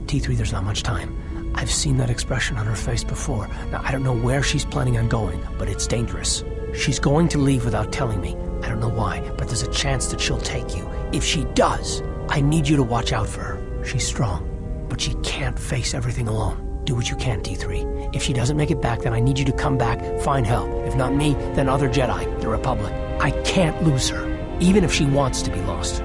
T3, there's not much time. I've seen that expression on her face before. Now, I don't know where she's planning on going, but it's dangerous. She's going to leave without telling me. I don't know why, but there's a chance that she'll take you. If she does, I need you to watch out for her. She's strong, but she can't face everything alone. Do what you can, T3. If she doesn't make it back, then I need you to come back, find help. If not me, then other Jedi, the Republic. I can't lose her, even if she wants to be lost.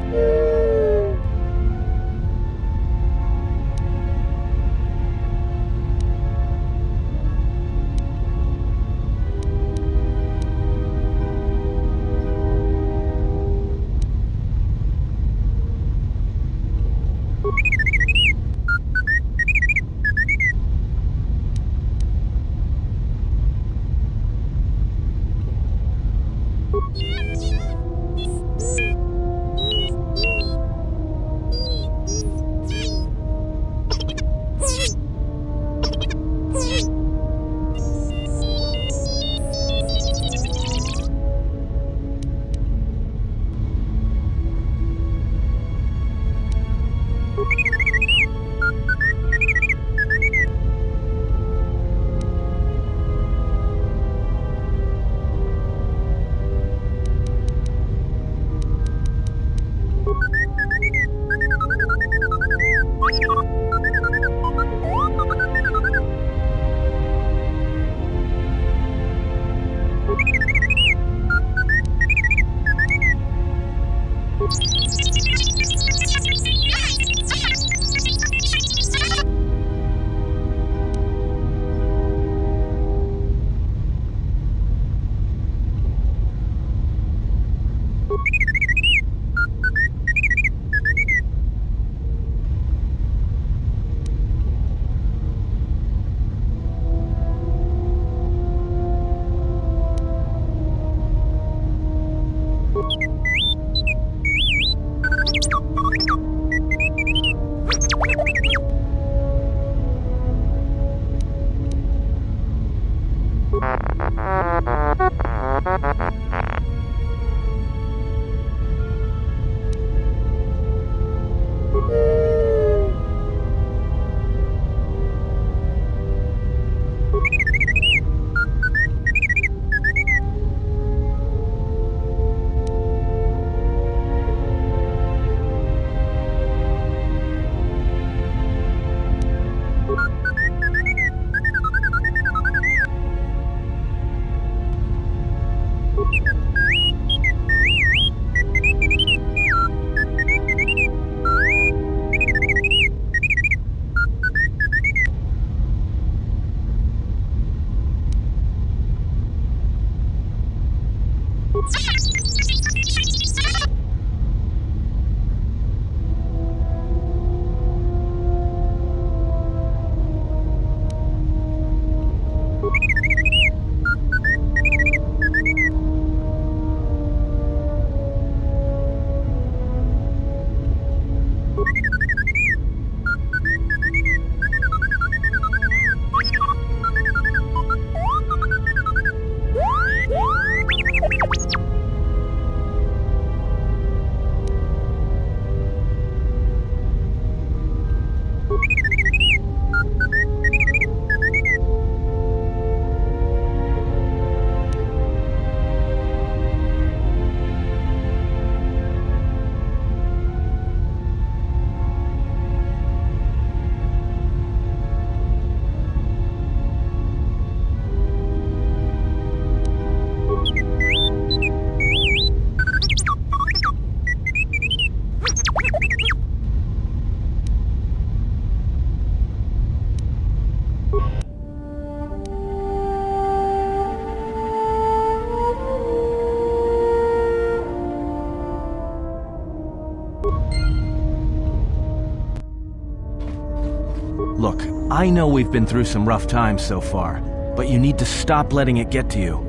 Look, I know we've been through some rough times so far, but you need to stop letting it get to you.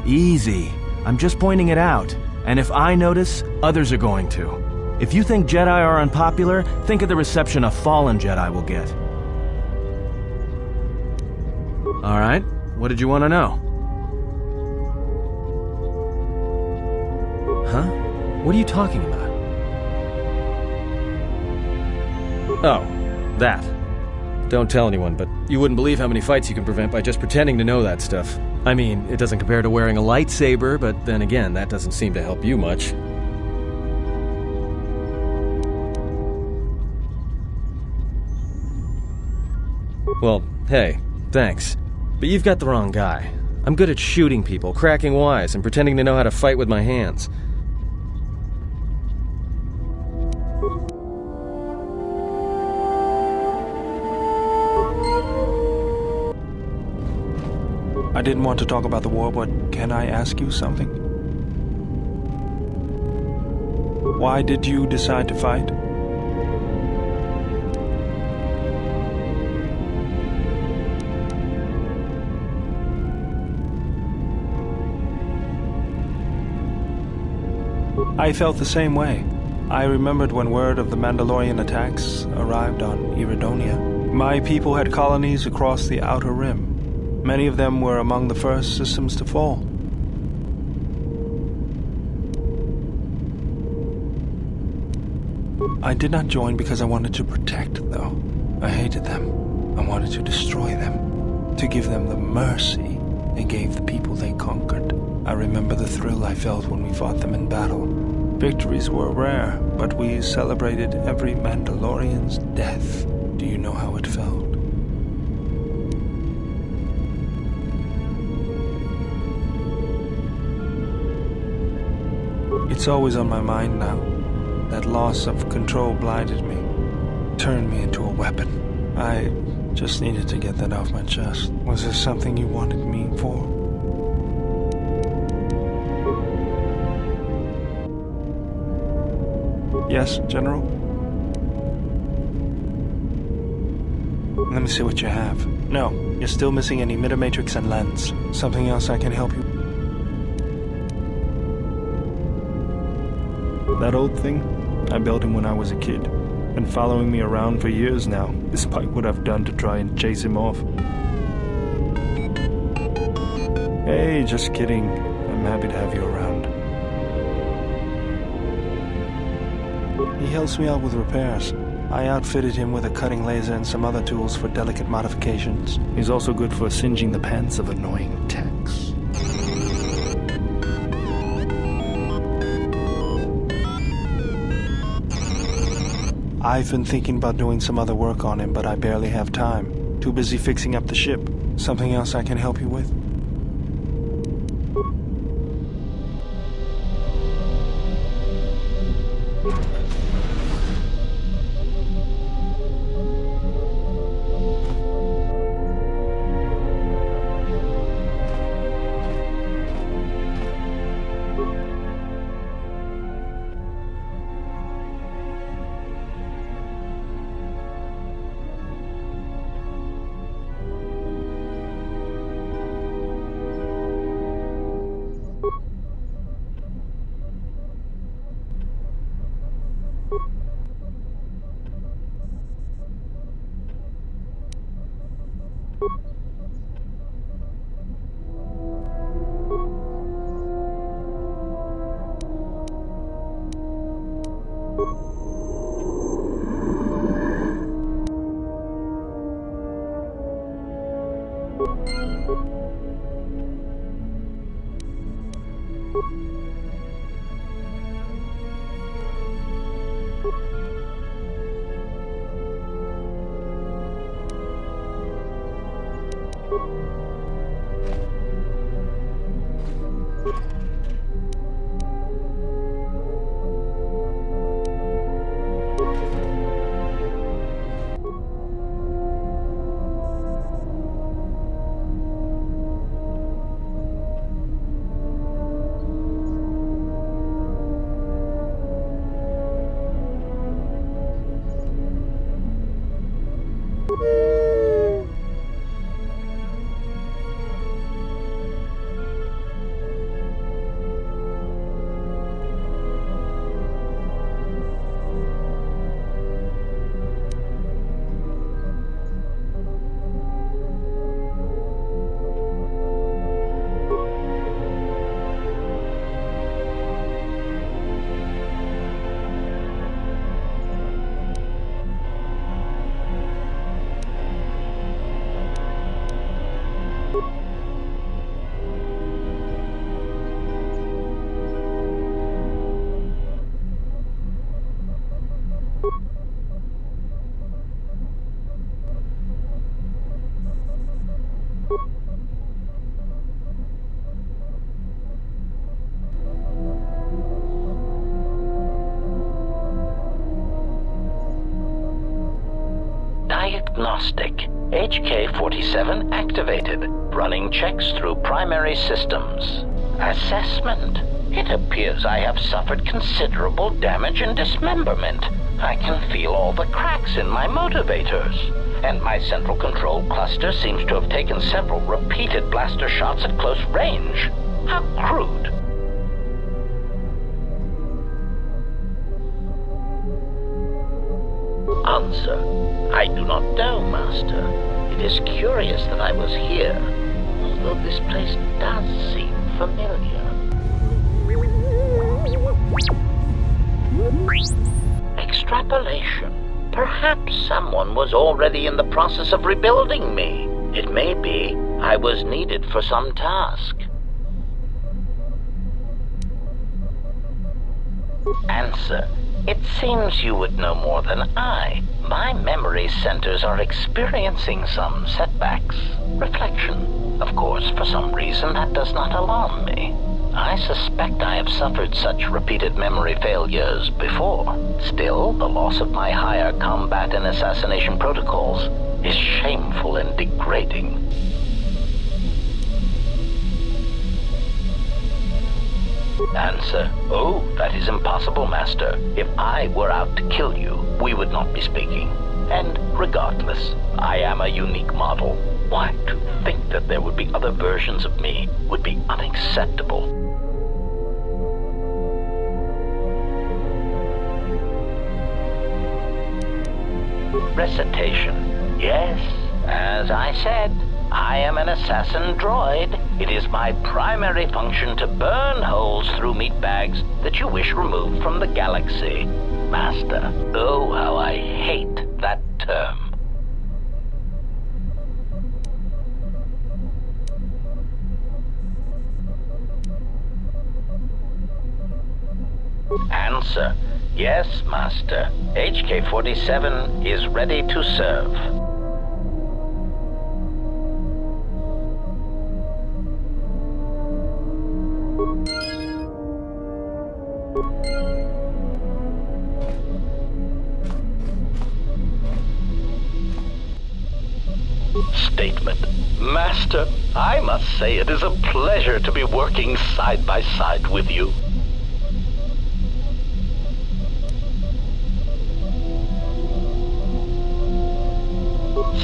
Easy. I'm just pointing it out. And if I notice, others are going to. If you think Jedi are unpopular, think of the reception a fallen Jedi will get. Alright, what did you want to know? Huh? What are you talking about? Oh, that. Don't tell anyone, but you wouldn't believe how many fights you can prevent by just pretending to know that stuff. I mean, it doesn't compare to wearing a lightsaber, but then again, that doesn't seem to help you much. Well, hey, thanks. But you've got the wrong guy. I'm good at shooting people, cracking wise, and pretending to know how to fight with my hands. I didn't want to talk about the war, but can I ask you something? Why did you decide to fight? I felt the same way. I remembered when word of the Mandalorian attacks arrived on Iridonia. My people had colonies across the Outer Rim. Many of them were among the first systems to fall. I did not join because I wanted to protect, though. I hated them. I wanted to destroy them, to give them the mercy they gave the people they conquered. I remember the thrill I felt when we fought them in battle. Victories were rare, but we celebrated every Mandalorian's death. Do you know how it felt? It's always on my mind now. That loss of control blinded me, turned me into a weapon. I just needed to get that off my chest. Was there something you wanted me for? Yes, General? Let me see what you have. No, you're still missing an emitter matrix and lens. Something else I can help you? That old thing? I built him when I was a kid. Been following me around for years now, despite what I've done to try and chase him off. Hey, just kidding. I'm happy to have you around. He helps me out with repairs. I outfitted him with a cutting laser and some other tools for delicate modifications. He's also good for singeing the pants of annoying techs. I've been thinking about doing some other work on him, but I barely have time. Too busy fixing up the ship. Something else I can help you with? Diagnostic. HK-47 activated. Running checks through primary systems. Assessment. It appears I have suffered considerable damage and dismemberment. I can feel all the cracks in my motivators. And my central control cluster seems to have taken several repeated blaster shots at close range. How crude. Answer. I do not know, Master. It is curious that I was here, although this place does seem familiar. Extrapolation. Perhaps someone was already in the process of rebuilding me. It may be I was needed for some task. Answer. It seems you would know more than I. My memory centers are experiencing some setbacks. Reflection. Of course, for some reason, that does not alarm me. I suspect I have suffered such repeated memory failures before. Still, the loss of my higher combat and assassination protocols is shameful and degrading. Answer. Oh, that is impossible, Master. If I were out to kill you, we would not be speaking. And regardless, I am a unique model. Why, to think that there would be other versions of me would be unacceptable. Recitation. Yes, as I said, I am an assassin droid. It is my primary function to burn holes through meat bags that you wish removed from the galaxy. Master, oh, how I hate that term. Answer. Yes, Master. HK-47 is ready to serve. Statement. Master, I must say it is a pleasure to be working side by side with you.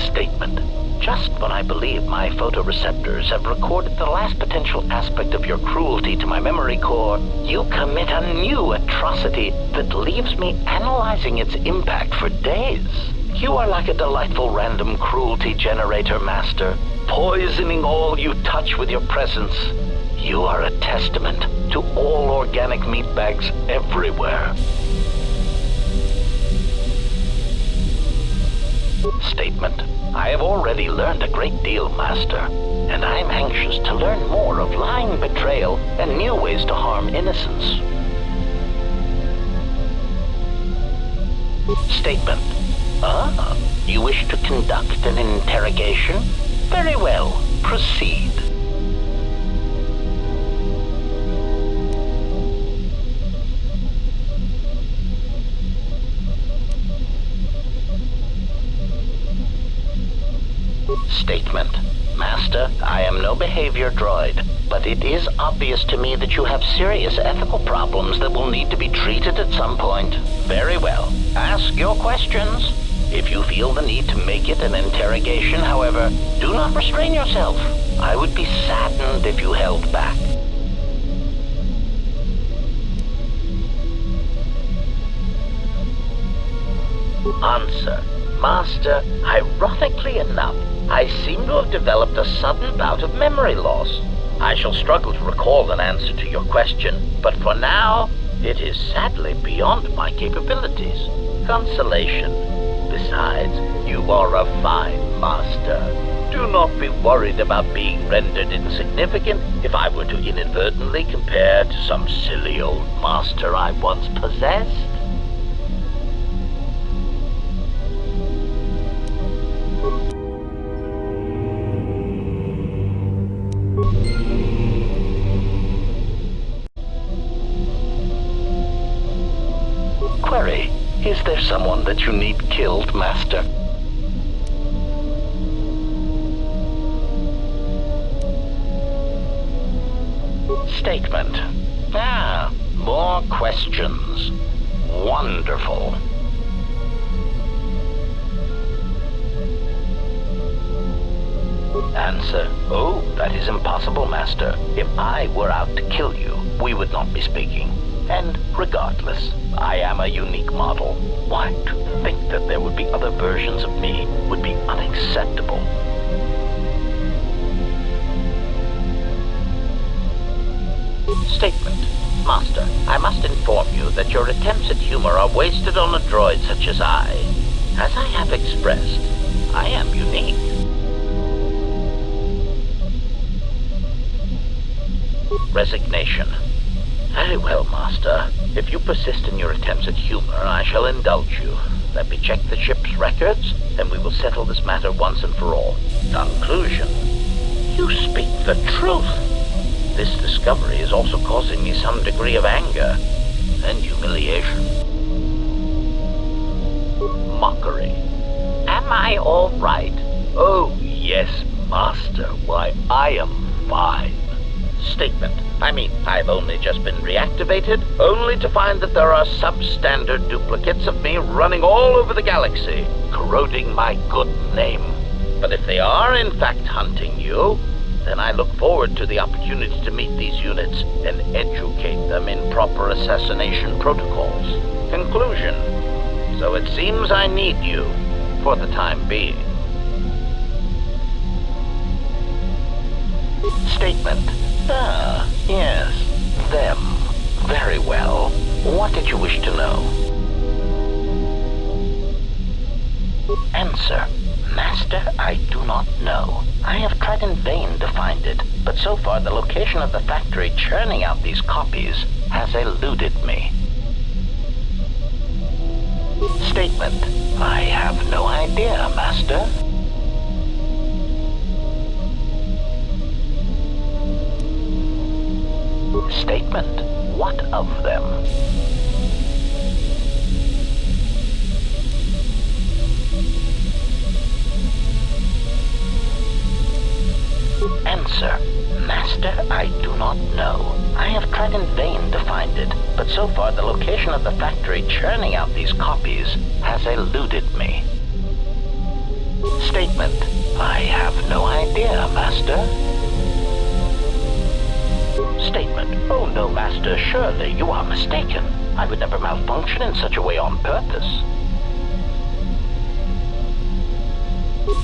Statement. Just when I believe my photoreceptors have recorded the last potential aspect of your cruelty to my memory core, you commit a new atrocity that leaves me analyzing its impact for days. You are like a delightful random cruelty generator, Master, poisoning all you touch with your presence. You are a testament to all organic meatbags everywhere. Statement. I have already learned a great deal, Master, and I'm anxious to learn more of lying, betrayal, and new ways to harm innocence. Statement. Ah, you wish to conduct an interrogation? Very well, proceed. Statement. Master, I am no behavior droid, but it is obvious to me that you have serious ethical problems that will need to be treated at some point. Very well. Ask your questions. If you feel the need to make it an interrogation, however, do not restrain yourself. I would be saddened if you held back. Answer. Master, ironically enough, I seem to have developed a sudden bout of memory loss. I shall struggle to recall an answer to your question, but for now, it is sadly beyond my capabilities. Consolation. Besides, you are a fine master. Do not be worried about being rendered insignificant if I were to inadvertently compare to some silly old master I once possessed. Query. Is there someone that you need killed, Master? Statement. Ah, more questions. Wonderful. Answer. Oh, that is impossible, Master. If I were out to kill you, we would not be speaking. And regardless, I am a unique model. Why, to think that there would be other versions of me would be unacceptable. Statement. Master, I must inform you that your attempts at humor are wasted on a droid such as I. As I have expressed, I am unique. Resignation. Very well, Master. If you persist in your attempts at humor, I shall indulge you. Let me check the ship's records, and we will settle this matter once and for all. Conclusion. You speak the truth. This discovery is also causing me some degree of anger and humiliation. Mockery. Am I all right? Oh, yes, Master. Why, I am fine. Statement. I mean, I've only just been reactivated, only to find that there are substandard duplicates of me running all over the galaxy, corroding my good name. But if they are in fact hunting you, then I look forward to the opportunity to meet these units and educate them in proper assassination protocols. Conclusion. So it seems I need you, for the time being. Statement. Ah, yes, them. Very well. What did you wish to know? Answer. Master, I do not know. I have tried in vain to find it, but so far the location of the factory churning out these copies has eluded me. Statement. I have no idea, Master. Statement. What of them? Answer. Master, I do not know. I have tried in vain to find it, but so far the location of the factory churning out these copies has eluded me. Statement. I have no idea, Master. Statement. Oh no, Master, surely you are mistaken. I would never malfunction in such a way on purpose.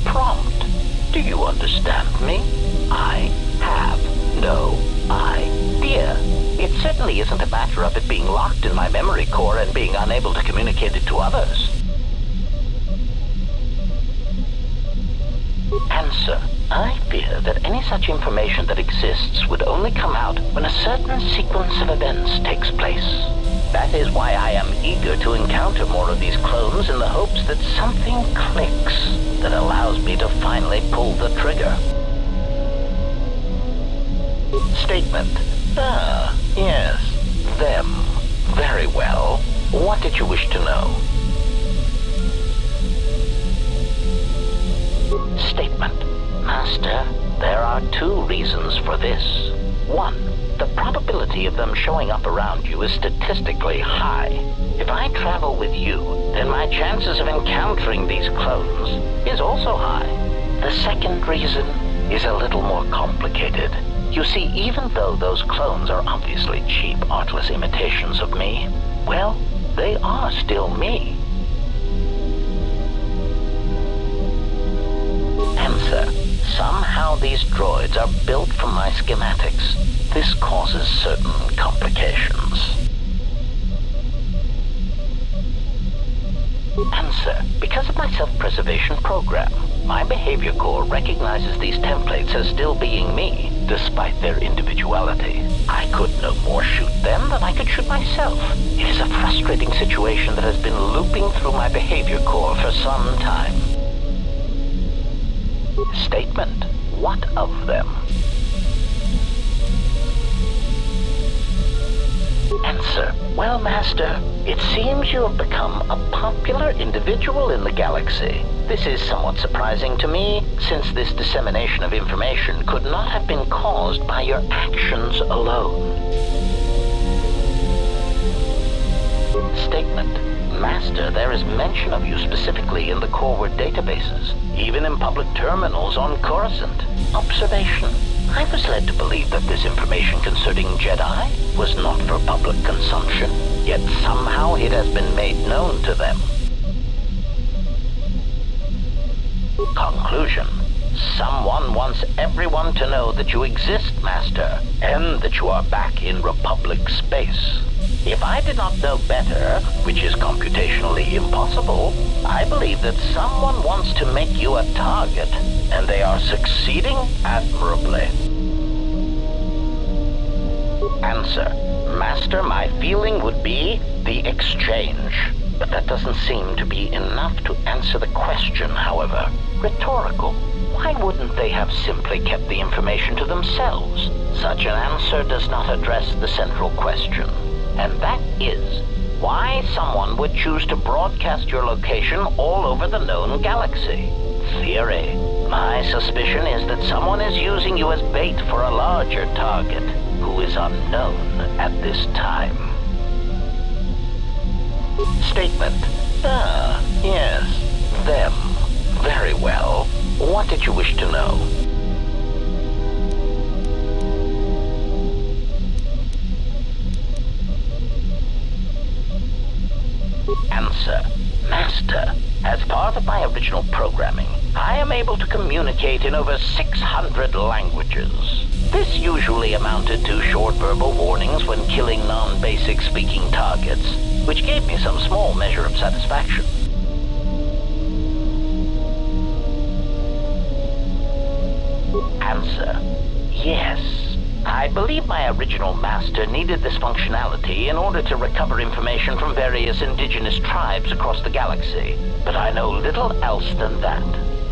Prompt. Do you understand me? I have no idea. It certainly isn't a matter of it being locked in my memory core and being unable to communicate it to others. Answer. I fear that any such information that exists would only come out when a certain sequence of events takes place. That is why I am eager to encounter more of these clones in the hopes that something clicks that allows me to finally pull the trigger. Statement. Ah, yes, them. Very well. What did you wish to know? Statement. Master, there are two reasons for this. One, the probability of them showing up around you is statistically high. If I travel with you, then my chances of encountering these clones is also high. The second reason is a little more complicated. You see, even though those clones are obviously cheap, artless imitations of me, well, they are still me. Answer. Somehow these droids are built from my schematics. This causes certain complications. Answer. Because of my self-preservation program, my behavior core recognizes these templates as still being me, despite their individuality. I could no more shoot them than I could shoot myself. It is a frustrating situation that has been looping through my behavior core for some time. Statement. What of them? Answer. Well, Master, it seems you have become a popular individual in the galaxy. This is somewhat surprising to me, since this dissemination of information could not have been caused by your actions alone. Statement. Master, there is mention of you specifically in the Corward databases, even in public terminals on Coruscant. Observation. I was led to believe that this information concerning Jedi was not for public consumption, yet somehow it has been made known to them. Conclusion. Someone wants everyone to know that you exist, Master, and that you are back in Republic space. If I did not know better, which is computationally impossible, I believe that someone wants to make you a target, and they are succeeding admirably. Answer. Master, my feeling would be the exchange. But that doesn't seem to be enough to answer the question, however. Rhetorical. Why wouldn't they have simply kept the information to themselves? Such an answer does not address the central question. And that is, why someone would choose to broadcast your location all over the known galaxy. Theory. My suspicion is that someone is using you as bait for a larger target, who is unknown at this time. Statement. Yes, them. Very well. What did you wish to know? Answer. Master, as part of my original programming, I am able to communicate in over 600 languages. This usually amounted to short verbal warnings when killing non-basic speaking targets, which gave me some small measure of satisfaction. Answer. Yes. I believe my original master needed this functionality in order to recover information from various indigenous tribes across the galaxy, but I know little else than that.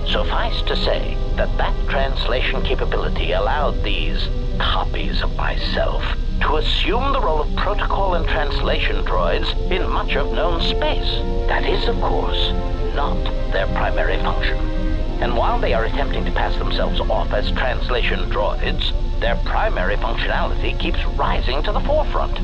Suffice to say that that translation capability allowed these copies of myself to assume the role of protocol and translation droids in much of known space. That is, of course, not their primary function. And while they are attempting to pass themselves off as translation droids, their primary functionality keeps rising to the forefront.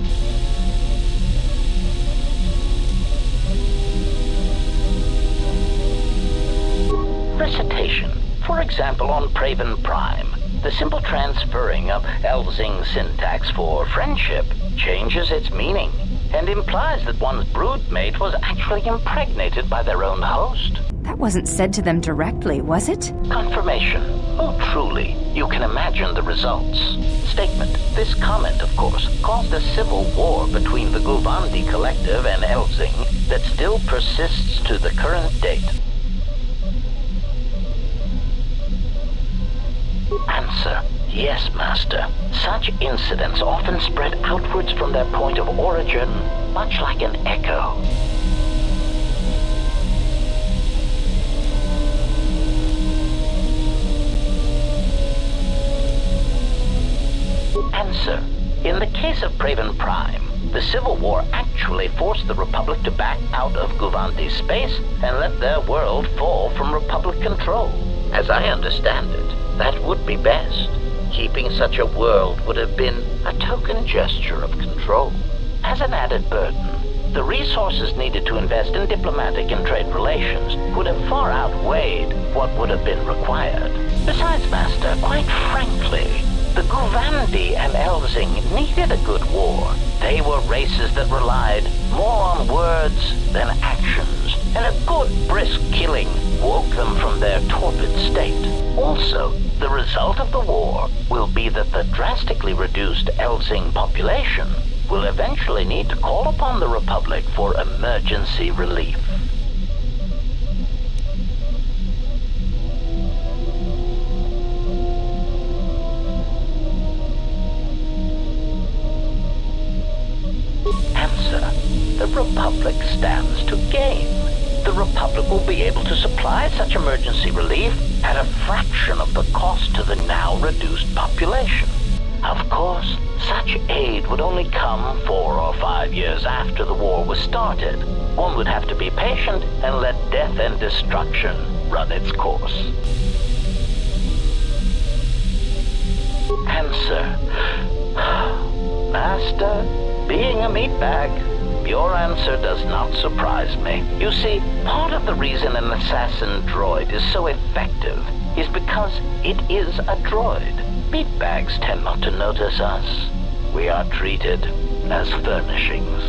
Recitation. For example, on Praven Prime, the simple transferring of Elzing syntax for friendship changes its meaning and implies that one's broodmate was actually impregnated by their own host. That wasn't said to them directly, was it? Confirmation. Oh, truly. You can imagine the results. Statement. This comment, of course, caused a civil war between the Guvandi Collective and Elzing that still persists to the current date. Answer. Yes, Master. Such incidents often spread outwards from their point of origin, much like an echo. Answer. In the case of Praven Prime, the Civil War actually forced the Republic to back out of Guvandi space and let their world fall from Republic control. As I understand it, that would be best. Keeping such a world would have been a token gesture of control. As an added burden, the resources needed to invest in diplomatic and trade relations would have far outweighed what would have been required. Besides, Master, quite frankly, the Guvandi and Elzing needed a good war. They were races that relied more on words than actions, and a good brisk killing woke them from their torpid state. Also, the result of the war will be that the drastically reduced Elzing population will eventually need to call upon the Republic for emergency relief. Answer. The Republic stands to gain. The Republic will be able to supply such emergency relief at a fraction of the cost to the now reduced population. Of course, such aid would only come 4 or 5 years after the war was started. One would have to be patient and let death and destruction run its course. Answer. Master, being a meatbag, your answer does not surprise me. You see, part of the reason an assassin droid is so effective is because it is a droid. Meatbags tend not to notice us. We are treated as furnishings.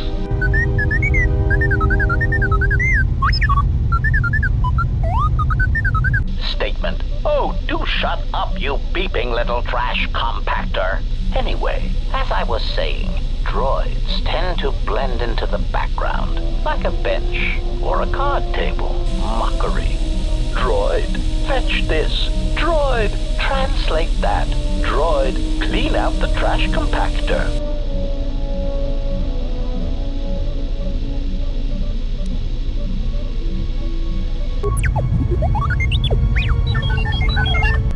Statement. Oh, do shut up, you beeping little trash compactor. Anyway, as I was saying, droids tend to blend into the background, like a bench or a card table. Mockery. Droid, fetch this. Droid, translate that. Droid, clean out the trash compactor.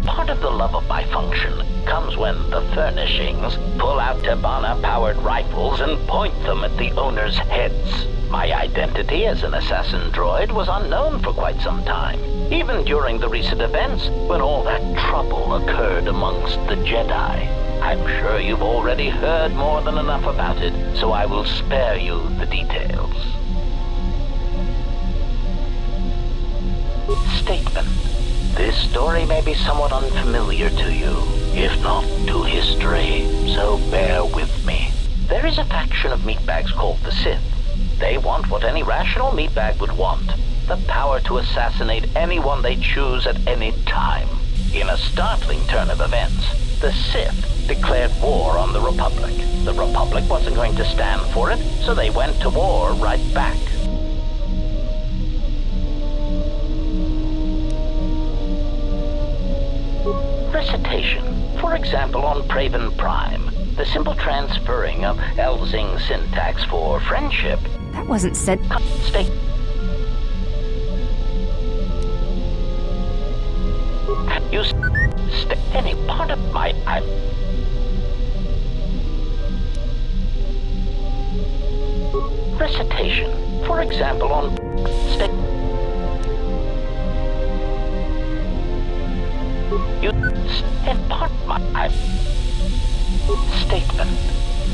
Part of the love-of-my function comes when the furnishings pull out Tabana-powered rifles and point them at the owner's heads. My identity as an assassin droid was unknown for quite some time, even during the recent events when all that trouble occurred amongst the Jedi. I'm sure you've already heard more than enough about it, so I will spare you the details. Statement. This story may be somewhat unfamiliar to you, if not to history, so bear with me. There is a faction of meatbags called the Sith. They want what any rational meatbag would want, the power to assassinate anyone they choose at any time. In a startling turn of events, the Sith declared war on the Republic. The Republic wasn't going to stand for it, so they went to war right back. Recitation. For example, on Praven Prime, the simple transferring of Elzing syntax for friendship. That wasn't said. State. You any part of my recitation. For example, on state. You and part my statement.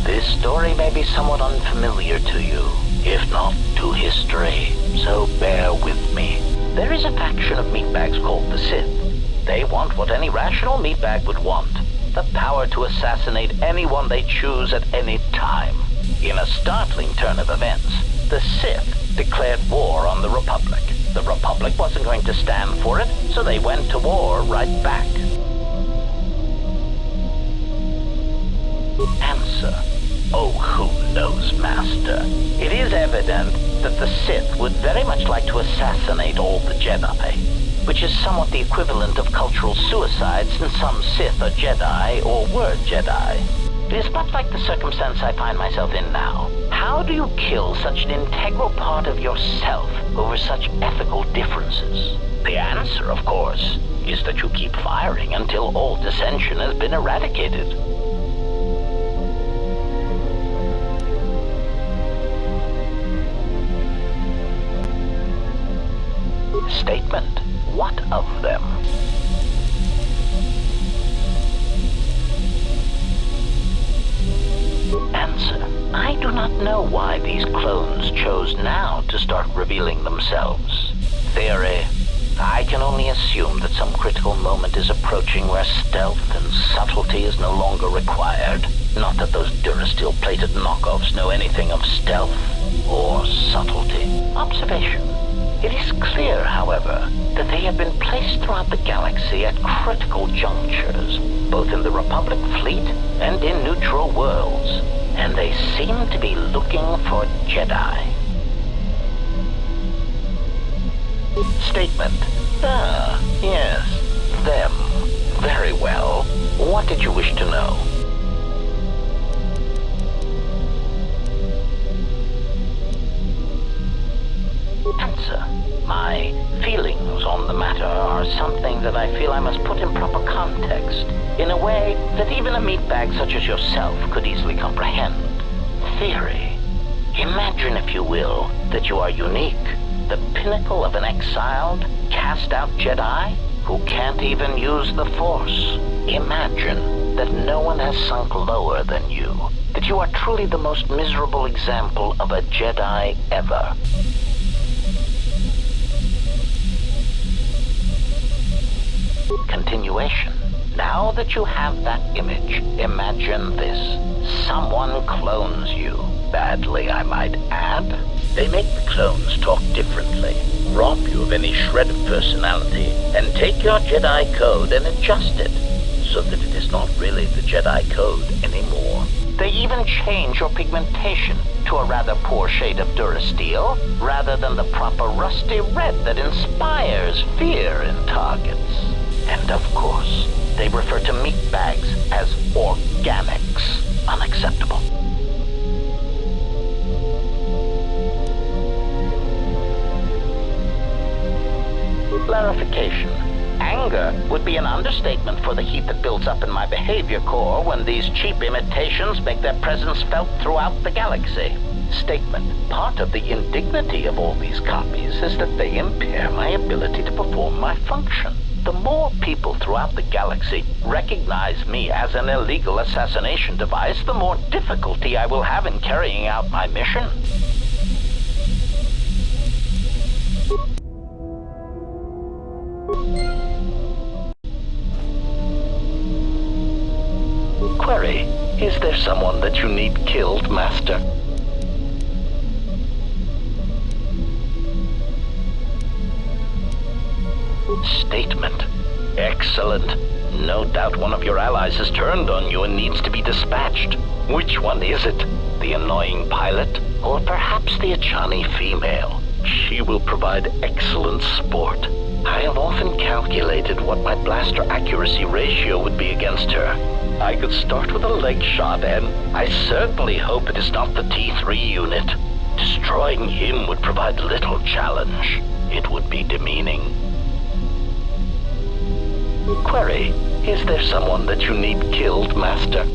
This story may be somewhat unfamiliar to you, if not to history, so bear with me. There is a faction of meatbags called the Sith. They want what any rational meatbag would want, the power to assassinate anyone they choose at any time. In a startling turn of events, the Sith declared war on the Republic. The Republic wasn't going to stand for it, so they went to war right back. Answer. Oh, who knows, Master? It is evident that the Sith would very much like to assassinate all the Jedi, which is somewhat the equivalent of cultural suicide since some Sith are Jedi or were Jedi. It is much like the circumstance I find myself in now. How do you kill such an integral part of yourself over such ethical differences? The answer, of course, is that you keep firing until all dissension has been eradicated. Statement. What of them? Answer. I do not know why these clones chose now to start revealing themselves. Theory. I can only assume that some critical moment is approaching where stealth and subtlety is no longer required. Not that those Durasteel-plated knockoffs know anything of stealth or subtlety. Observation. It is clear, however, that they have been placed throughout the galaxy at critical junctures, both in the Republic fleet and in neutral worlds, and they seem to be looking for Jedi. Statement. Ah, yes, them. Very well. What did you wish to know? Answer. My feelings on the matter are something that I feel I must put in proper context, in a way that even a meatbag such as yourself could easily comprehend. Theory. Imagine, if you will, that you are unique, The pinnacle of an exiled, cast-out Jedi who can't even use the Force. Imagine that no one has sunk lower than you. That you are truly the most miserable example of a Jedi ever. Continuation. Now that you have that image, imagine this. Someone clones you. Badly, I might add. They make the clones talk differently, rob you of any shred of personality, and take your Jedi code and adjust it, so that it is not really the Jedi code anymore. They even change your pigmentation to a rather poor shade of Durasteel, rather than the proper rusty red that inspires fear in targets. And of course, they refer to meat bags as organics. Unacceptable. Clarification. Anger would be an understatement for the heat that builds up in my behavior core when these cheap imitations make their presence felt throughout the galaxy. Statement. Part of the indignity of all these copies is that they impair my ability to perform my function. The more people throughout the galaxy recognize me as an illegal assassination device, the more difficulty I will have in carrying out my mission. Query. Is there someone that you need killed, Master? Statement. Excellent. No doubt one of your allies has turned on you and needs to be dispatched. Which one is it? The annoying pilot? Or perhaps the Achani female? She will provide excellent sport. I have often calculated what my blaster accuracy ratio would be against her. I could start with a leg shot, and I certainly hope it is not the T3 unit. Destroying him would provide little challenge. It would be demeaning. Query. Is there someone that you need killed, Master?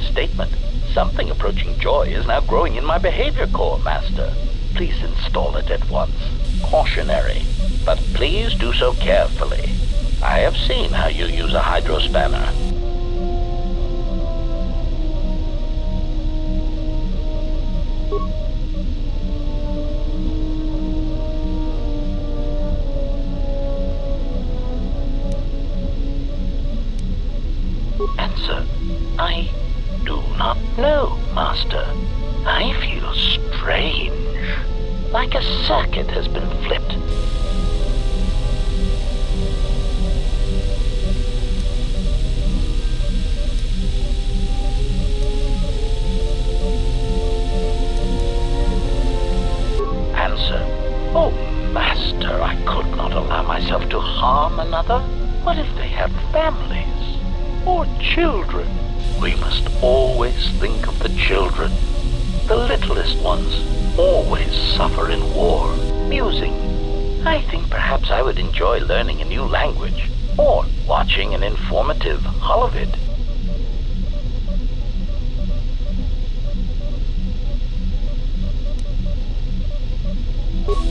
Statement. Something approaching joy is now growing in my behavior core, Master. Please install it at once. Cautionary. But please do so carefully. I have seen how you use a hydrospanner. Answer. I do not know, Master. I feel strange. Like a circuit has been flipped. Answer. Oh, Master, I could not allow myself to harm another. What if they have families? Or children? We must always think of the children. The littlest ones always suffer in war. Musing. I think perhaps I would enjoy learning a new language, or watching an informative holovid.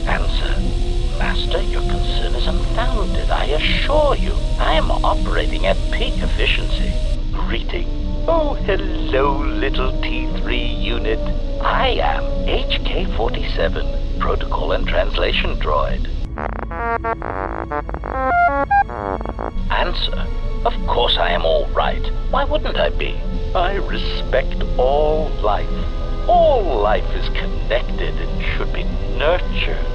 Answer. Master, your concern is unfounded, I assure you. I am operating at peak efficiency. Greeting. Oh, hello, little T3 unit. I am HK-47, Protocol and Translation Droid. Answer. Of course I am all right. Why wouldn't I be? I respect all life. All life is connected and should be nurtured.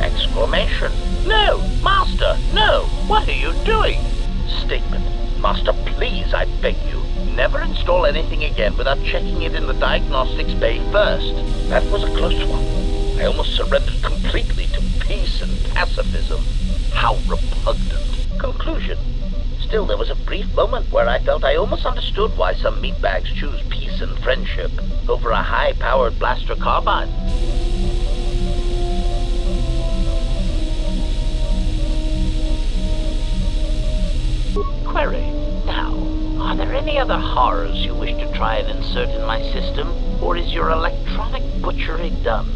Exclamation. No! Master! No! What are you doing? Statement. Master, please, I beg you, never install anything again without checking it in the diagnostics bay first. That was a close one. I almost surrendered completely to peace and pacifism. How repugnant. Conclusion. Still, there was a brief moment where I felt I almost understood why some meatbags choose peace and friendship over a high-powered blaster carbine. Query. Now, are there any other horrors you wish to try and insert in my system, or is your electronic butchery done?